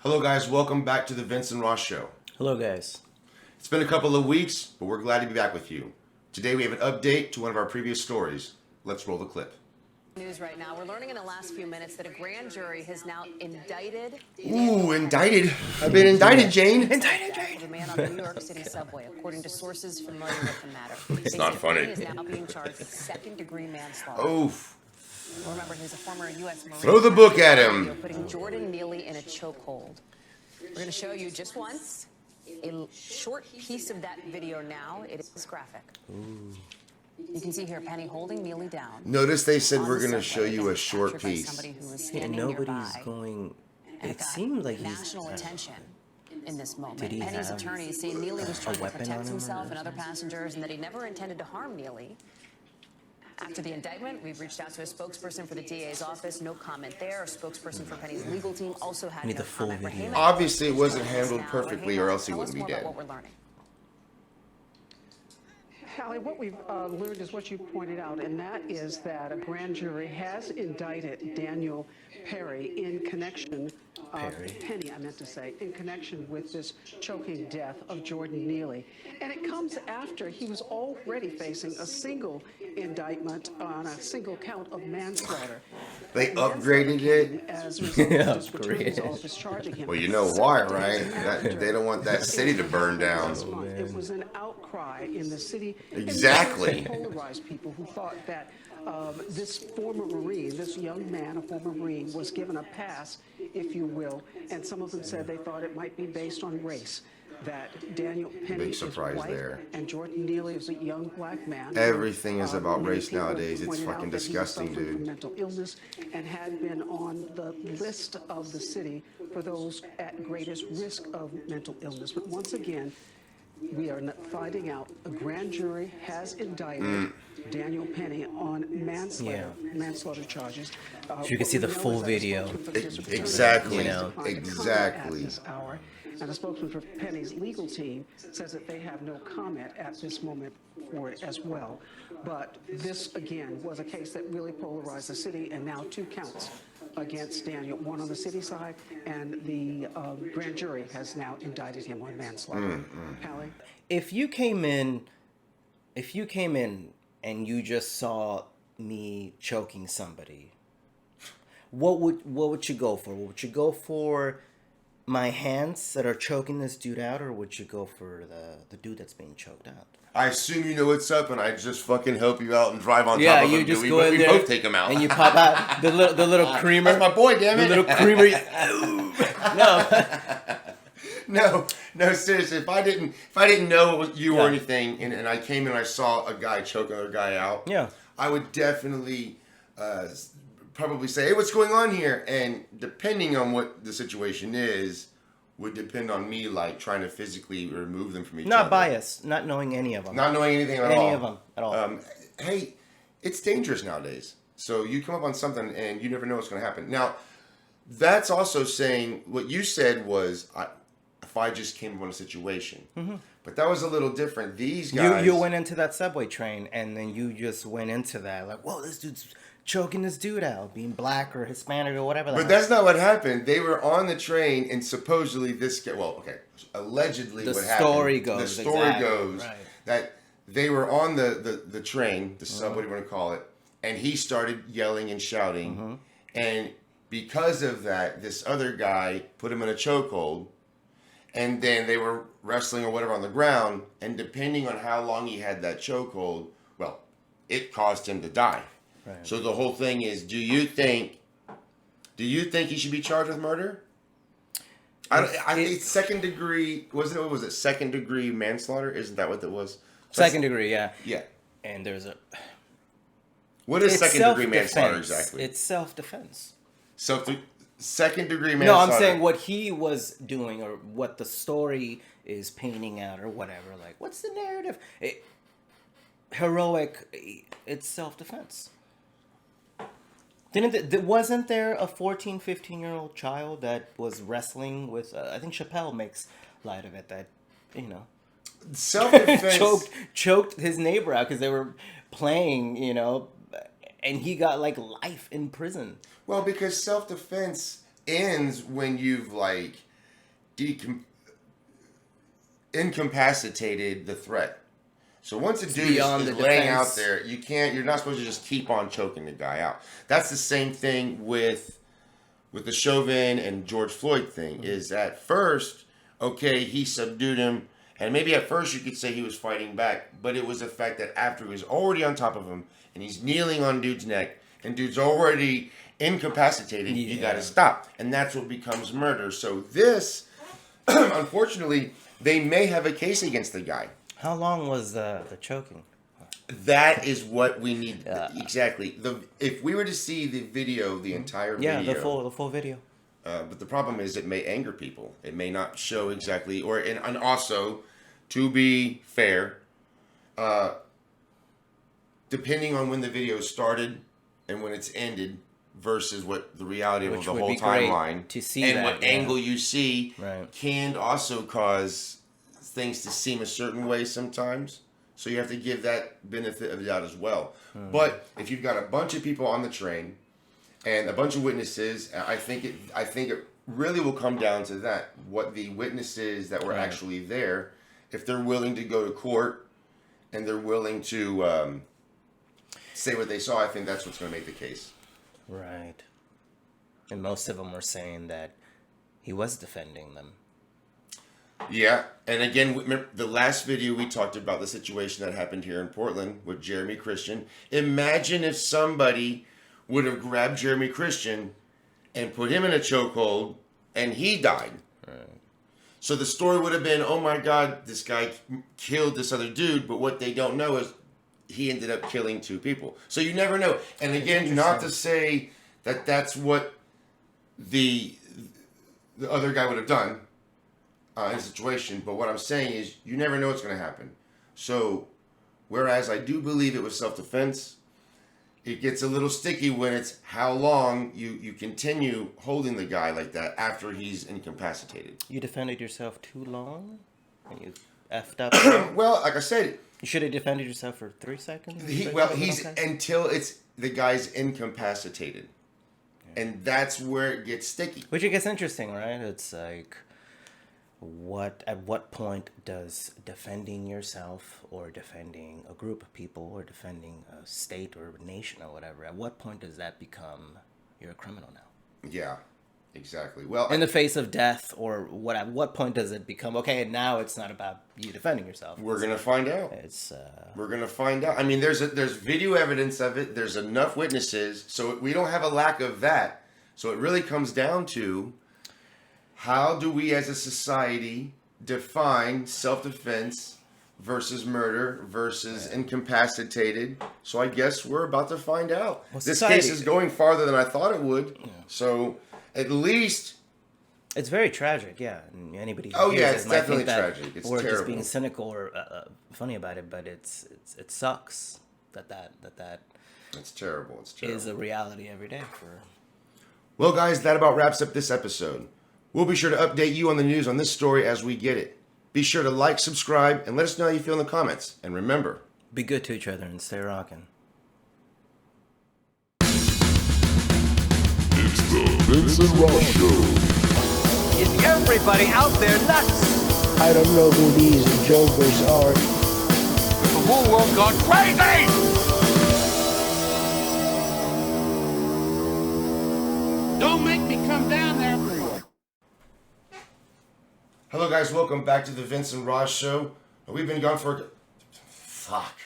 Hello, guys. Welcome back to the Vince and Ross Show. Hello, guys. It's been a couple of weeks, but we're glad to be back with you. Today we have an update to one of our previous stories. Let's roll the clip. News right now. We're learning in the last few minutes that a grand jury has now indicted. Ooh, indicted. I've been indicted, Jane. Indicted, Jane. The man on the New York City subway, according to sources familiar with the matter. It's not funny. He is now being charged with second-degree manslaughter. Oof. Remember, he's a former U.S. Marine. Throw the book at him. Putting Jordan Neely in a chokehold. We're going to show you just once a short piece of that video now. It is graphic. Ooh. You can see here Penny holding Neely down. Notice they said we're going to show you a short piece. And nobody's going... It seemed like he's... national attention in this moment. Did he Penny's have attorneys say Neely was trying to weapon on protect him himself or and other passengers and that he never intended to harm Neely. After the indictment, we've reached out to a spokesperson for the DA's office. No comment there. A spokesperson for Penny's legal team also had no comment. Video. Obviously, it wasn't handled perfectly, or else he wouldn't be dead. What we're learning. Hallie, what we've learned is what you pointed out, and that is that a grand jury has indicted Daniel Perry in connection, Penny, I meant to say, in connection with this choking death of Jordan Neely. And it comes after he was already facing a single indictment on a single count of manslaughter. They upgraded it. As a result of this attorney's office charging him. Well, you know why, right? They don't want that city to burn down. It was an outcry in the city. Exactly. Polarized people who thought that this former Marine, this young man, a former Marine, was given a pass, if you will, and some of them said they thought it might be based on race. That Daniel Penny Big surprise is white, there. And Jordan Neely is a young black man. Everything is about race Many people nowadays. It's pointed fucking out that he disgusting, suffered from dude. mental illness and had been on the list of the city for those at greatest risk of mental illness. But once again, we are finding out a grand jury has indicted Daniel Penny on manslaughter charges. You can see the full video. Exactly. You know. Exactly. And a spokesman for Penny's legal team says that they have no comment at this moment for it as well. But this, again, was a case that really polarized the city, and now 2 counts against Daniel, one on the city side, and the grand jury has now indicted him on manslaughter. Hallie? If you came in and you just saw me choking somebody, what would you go for? Would you go for my hands that are choking this dude out, or would you go for the dude that's being choked out? I assume you know what's up, and I just fucking help you out and drive on top Yeah, of him. you just we, go in we there both take him out. and you pop out the little creamer. That's my boy, damn it. The little creamer. No. No, seriously. If I didn't know it was you or anything, and I came in and I saw a guy choke another guy out, Yeah. I would definitely probably say, "Hey, what's going on here?" And depending on what the situation is, would depend on me, like trying to physically remove them from each other. Not biased, not knowing any of them. Not knowing anything at all. Any of them at all. Hey, it's dangerous nowadays. So you come up on something and you never know what's going to happen. Now, that's also saying what you said was if I just came up on a situation. Mm-hmm. But that was a little different. These guys... You went into that subway train and then you just went into that. Like, whoa, this dude's choking this dude out, being black or Hispanic or whatever. But that's not what happened. They were on the train and supposedly this guy... Well, okay. Allegedly what happened... The story goes that they were on the train, the subway, whatever you want to call it, and he started yelling and shouting. And because of that, this other guy put him in a chokehold. And then they were wrestling or whatever on the ground. And depending on how long he had that chokehold, well, it caused him to die. Right. So the whole thing is, do you think he should be charged with murder? I think second degree, what was it? Second degree manslaughter? Isn't that what it was? Second degree, yeah. Yeah. And there's what is second degree manslaughter exactly? It's self-defense. Second degree manslaughter. No, I'm saying what he was doing or what the story is painting out or whatever. Like, what's the narrative? Heroic, it's self-defense. Wasn't there a 14, 15-year-old child that was wrestling with, I think Chappelle makes light of it, that, self-defense choked his neighbor out because they were playing, and he got life in prison. Well, because self-defense ends when you've incapacitated the threat. So once a dude is laying out there, you're not supposed to just keep on choking the guy out. That's the same thing with the Chauvin and George Floyd thing, is at first, okay, he subdued him, and maybe at first you could say he was fighting back, but it was the fact that after he was already on top of him, and he's kneeling on dude's neck, and dude's already incapacitated, you gotta stop. And that's what becomes murder. So this, unfortunately, they may have a case against the guy. How long was the choking? That is what we need. Exactly. If we were to see the video, the entire video. Yeah, the full video. But the problem is it may anger people. It may not show exactly, and also, to be fair, depending on when the video started and when it's ended versus what the reality of the whole timeline to see and that, what angle you see can also cause things to seem a certain way sometimes. So you have to give that benefit of the doubt as well. But if you've got a bunch of people on the train and a bunch of witnesses, I think it really will come down to that. What the witnesses that were actually there, if they're willing to go to court and they're willing to say what they saw, I think that's what's going to make the case. Right. And most of them were saying that he was defending them. Yeah, and again, remember the last video we talked about the situation that happened here in Portland with Jeremy Christian. Imagine if somebody would have grabbed Jeremy Christian and put him in a chokehold and he died. Right. So the story would have been, oh my God, this guy killed this other dude, but what they don't know is he ended up killing two people. So you never know. And again, not to say that that's what the other guy would have done. In a situation, but what I'm saying is you never know what's going to happen. So, whereas I do believe it was self-defense, it gets a little sticky when it's how long you continue holding the guy like that after he's incapacitated. You defended yourself too long? And you effed up? Well, like I said... You should have defended yourself for 3 seconds? Until it's the guy's incapacitated. Yeah. And that's where it gets sticky. Which it gets interesting, right? It's like... At what point does defending yourself or defending a group of people or defending a state or a nation or whatever, at what point does that become you're a criminal now? Yeah, exactly. Well, in the face of death or what? At what point does it become okay? Now it's not about you defending yourself. We're gonna find out. We're gonna find out. I mean, there's video evidence of it. There's enough witnesses, so we don't have a lack of that. So it really comes down to. How do we as a society define self-defense versus murder versus incapacitated? So I guess we're about to find out. Well, this case is going farther than I thought it would. Yeah. So at least... It's very tragic, yeah. And anybody who it's definitely tragic. It's or terrible. Just being cynical or funny about it, but it sucks that It's terrible. It's terrible. Is a reality every day for... Well, guys, that about wraps up this episode. We'll be sure to update you on the news on this story as we get it. Be sure to like, subscribe, and let us know how you feel in the comments. And remember, be good to each other and stay rocking. It's the Vince and Ross Show. Is everybody out there nuts? I don't know who these jokers are. The whole world gone crazy! Don't make me come down there. Hello guys, welcome back to the Vince and Ross Show. We've been gone for... Fuck.